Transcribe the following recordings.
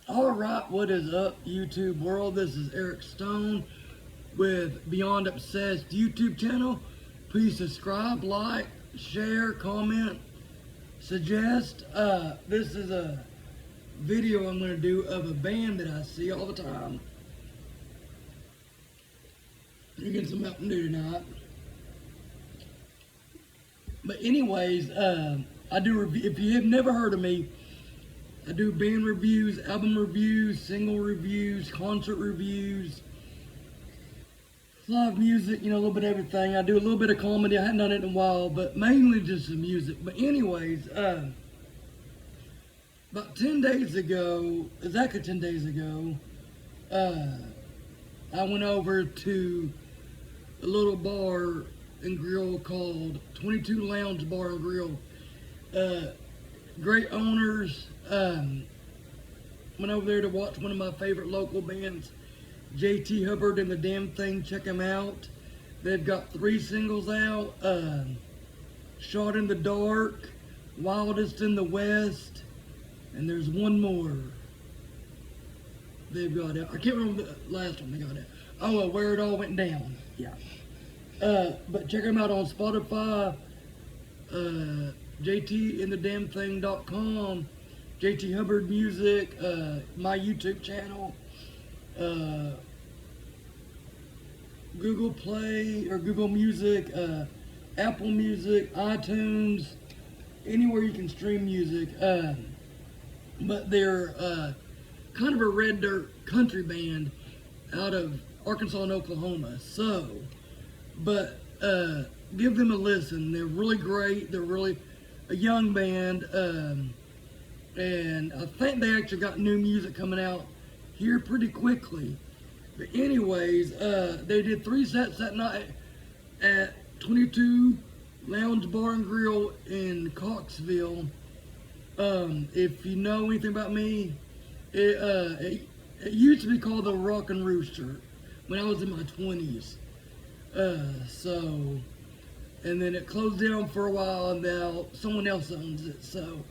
Alright, what is up, YouTube world? This is Eric Stone with Beyond Obsessed YouTube channel. Please subscribe, like, share, comment, suggest. This is a video I'm going to do of a band that I see all the time. Drinking some Mountain Dew tonight. But anyways, I do review. If you have never heard of me, I do band reviews, album reviews, single reviews, concert reviews, live music, a little bit of everything. I do a little bit of comedy. I haven't done it in a while, but mainly just the music. But anyways, about 10 days ago, exactly 10 days ago, I went over to a little bar and grill called 22 Lounge Bar and Grill. Great owners. Went over there to watch one of my favorite local bands, JT Hubbard and the Damn Thing. Check them out. They've got 3 singles out. Shot in the Dark, Wildest in the West, and there's one more they've got out. I can't remember the last one they got out. Oh, Where It All Went Down. Yeah. But check them out on Spotify, jtandthedamnthing.com, JT Hubbard Music, my YouTube channel, Google Play or Google Music, Apple Music, iTunes, anywhere you can stream music. But they're kind of a red dirt country band out of Arkansas and Oklahoma. But give them a listen. They're really great. They're really a young band. And I think they actually got new music coming out here pretty quickly. But anyways, they did 3 sets that night at 22 Lounge Bar and Grill in Coxville. If you know anything about me, it used to be called the Rockin' Rooster when I was in my 20s. And then it closed down for a while, and now someone else owns it. So,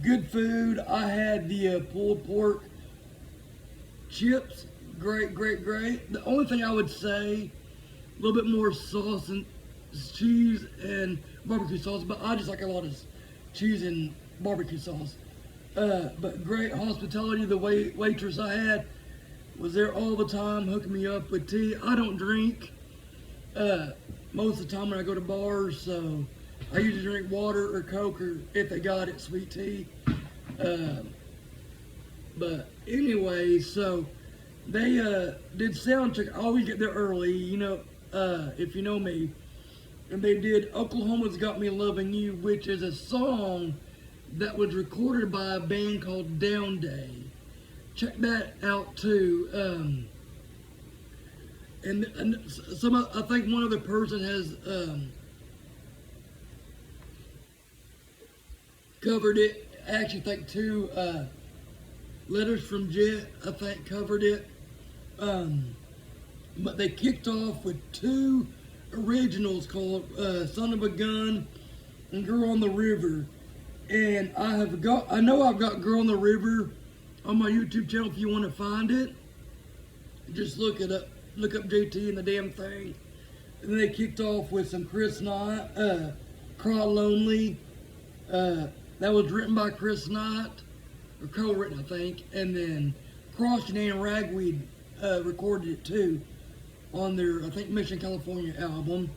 good food. I had the pulled pork chips. Great. The only thing I would say, a little bit more sauce and cheese and barbecue sauce, but I just like a lot of cheese and barbecue sauce. But great hospitality. The waitress I had was there all the time, hooking me up with tea. I don't drink most of the time when I go to bars, so I usually drink water or Coke, or if they got it, sweet tea. But anyway, so they did sound check. I always get there early, if you know me. And they did Oklahoma's Got Me Loving You, which is a song that was recorded by a band called Down Day. Check that out too. And I think one other person has covered it. I actually think 2 Letters from Jet, I think, covered it. But they kicked off with 2 originals called Son of a Gun and Girl on the River. And I know I've got Girl on the River on my YouTube channel. If you want to find it, just look it up. Look up JT and the Damn Thing. And then they kicked off with some Chris Knight, Cry Lonely. That was written by Chris Knight, or co-written, I think. And then Cross and Ragweed recorded it too on their, I think, Mission California album.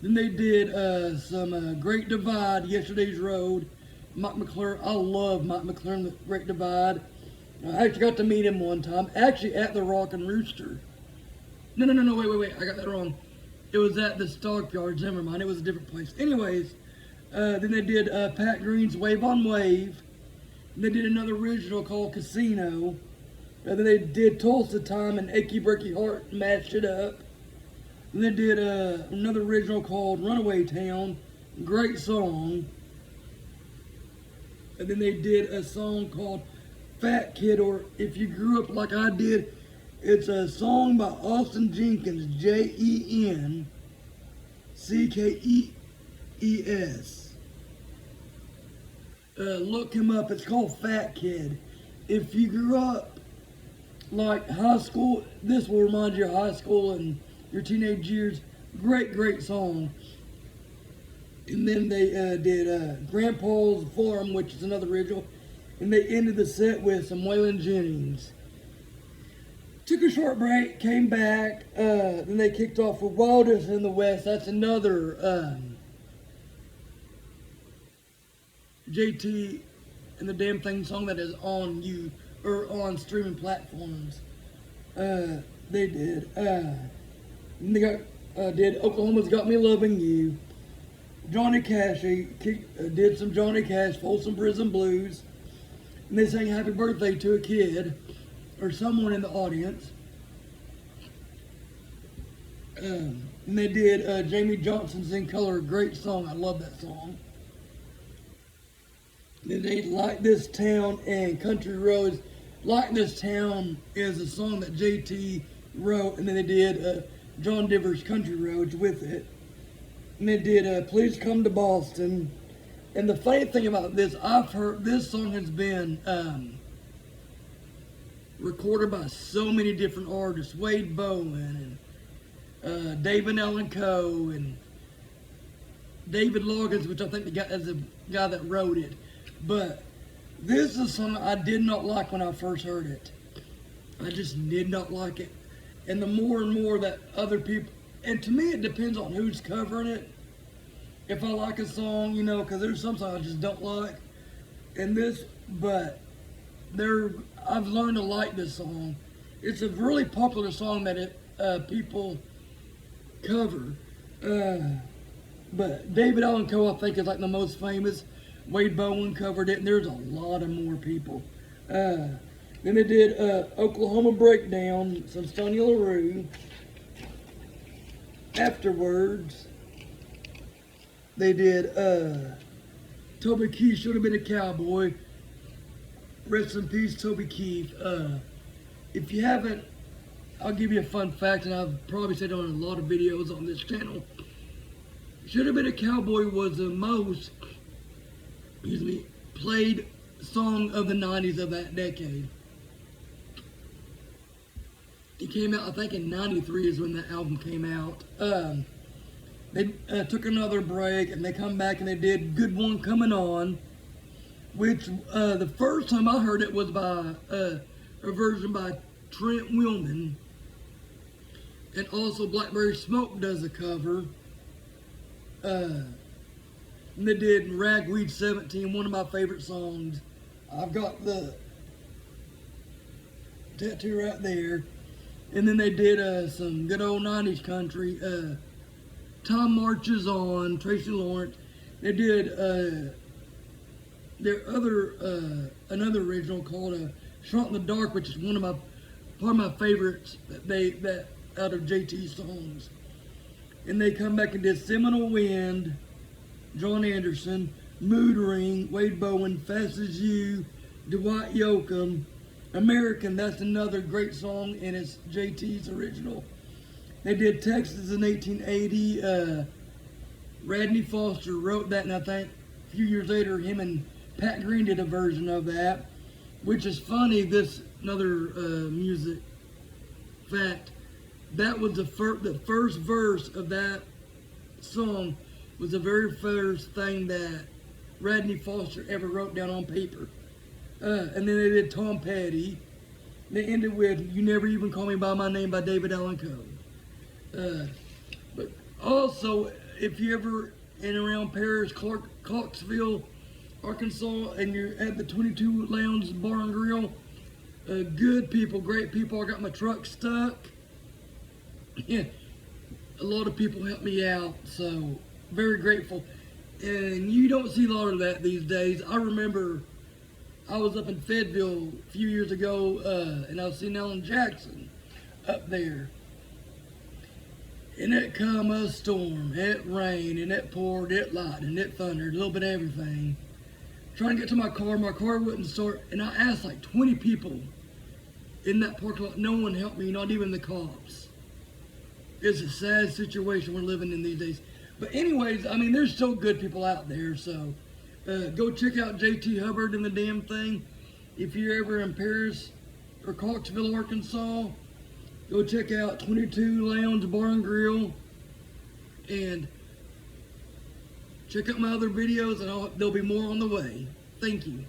Then they did some Great Divide, Yesterday's Road. Mike McClure, I love Mike McClure, the Great Divide. I actually got to meet him one time, actually at the Rockin' Rooster. No, wait, I got that wrong. It was at the Stockyards, never mind, it was a different place. Anyways, then they did Pat Green's Wave on Wave. And they did another original called Casino. And then they did Tulsa Time and Achy Breaky Heart, mashed it up. And they did another original called Runaway Town, great song. And then they did a song called Fat Kid, or If You Grew Up Like I Did. It's a song by Austin Jenkins, Jenkkees. Look him up. It's called Fat Kid. if you grew up like high school, this will remind you of high school and your teenage years. Great song. And then they did Grandpa's Farm, which is another original. And they ended the set with some Waylon Jennings. Took a short break, came back, then they kicked off with Wildest in the West. That's another JT and the Damn Thing song that is on on streaming platforms. They did. And they did Oklahoma's Got Me Loving You. Johnny Cash did some Johnny Cash, Folsom Prison Blues. And they sang Happy Birthday to a Kid or someone in the audience. And they did Jamie Johnson's In Color, a great song. I love that song. Then they Like This Town and Country Roads. Like This Town is a song that JT wrote, and then they did John Denver's Country Roads with it. And they did Please Come to Boston. And the funny thing about this, I've heard this song has been recorded by so many different artists. Wade Bowen and David Allan Coe and David Loggins, which I think is the guy that wrote it. But this is a song I did not like when I first heard it. I just did not like it. And the more and more that other people, and to me it depends on who's covering it. If I like a song, you know, because there's some songs I just don't like. And this, but I've learned to like this song. It's a really popular song that people cover. But David Allan Coe, I think, is like the most famous. Wade Bowen covered it, and there's a lot of more people. Then they did Oklahoma Breakdown, some Sonny LaRue. Afterwards, they did Toby Keith, Should Have Been a Cowboy. Rest in peace, Toby Keith. If you haven't, I'll give you a fun fact, and I've probably said it on a lot of videos on this channel. Should Have Been a Cowboy was the most played song of the 90s of that decade. It came out, I think, in 93 is when that album came out. They took another break, and they come back and they did Good One Coming On, which the first time I heard it was by a version by Trent Willman, and also Blackberry Smoke does a cover. And they did Ragweed 17, one of my favorite songs. I've got the tattoo right there. And then they did some good old 90s country. Time Marches On, Tracy Lawrence. They did another original called Shot in the Dark, which is one of my favorites that out of JT's songs. And they come back and did Seminole Wind, John Anderson, Mood Ring, Wade Bowen, Fast as You, Dwight Yoakam, American. That's another great song, and it's JT's original. They did Texas in 1880. Rodney Foster wrote that, and I think a few years later, him and Pat Green did a version of that, which is funny. This another music fact. That was the first verse of that song was the very first thing that Rodney Foster ever wrote down on paper. And then they did Tom Petty. They ended with You Never Even Call Me By My Name by David Allan Coe. But also, if you ever in around Paris, Clarksville, Arkansas, and you're at the 22 Lounge Bar and Grill, good people, great people. I got my truck stuck. Yeah, a lot of people helped me out, so very grateful. And you don't see a lot of that these days. I remember I was up in Fayetteville a few years ago, and I was seeing Alan Jackson up there. And it come a storm, it rained, and it poured, it lightened, and it thundered, a little bit of everything. Trying to get to my car wouldn't start, and I asked like 20 people in that parking lot. No one helped me, not even the cops. It's a sad situation we're living in these days. But anyways, I mean, there's still good people out there, so go check out JT Hubbard and the Damn Thing. If you're ever in Paris or Clarksville, Arkansas, go check out 22 Lounge Bar and Grill and check out my other videos, and there'll be more on the way. Thank you.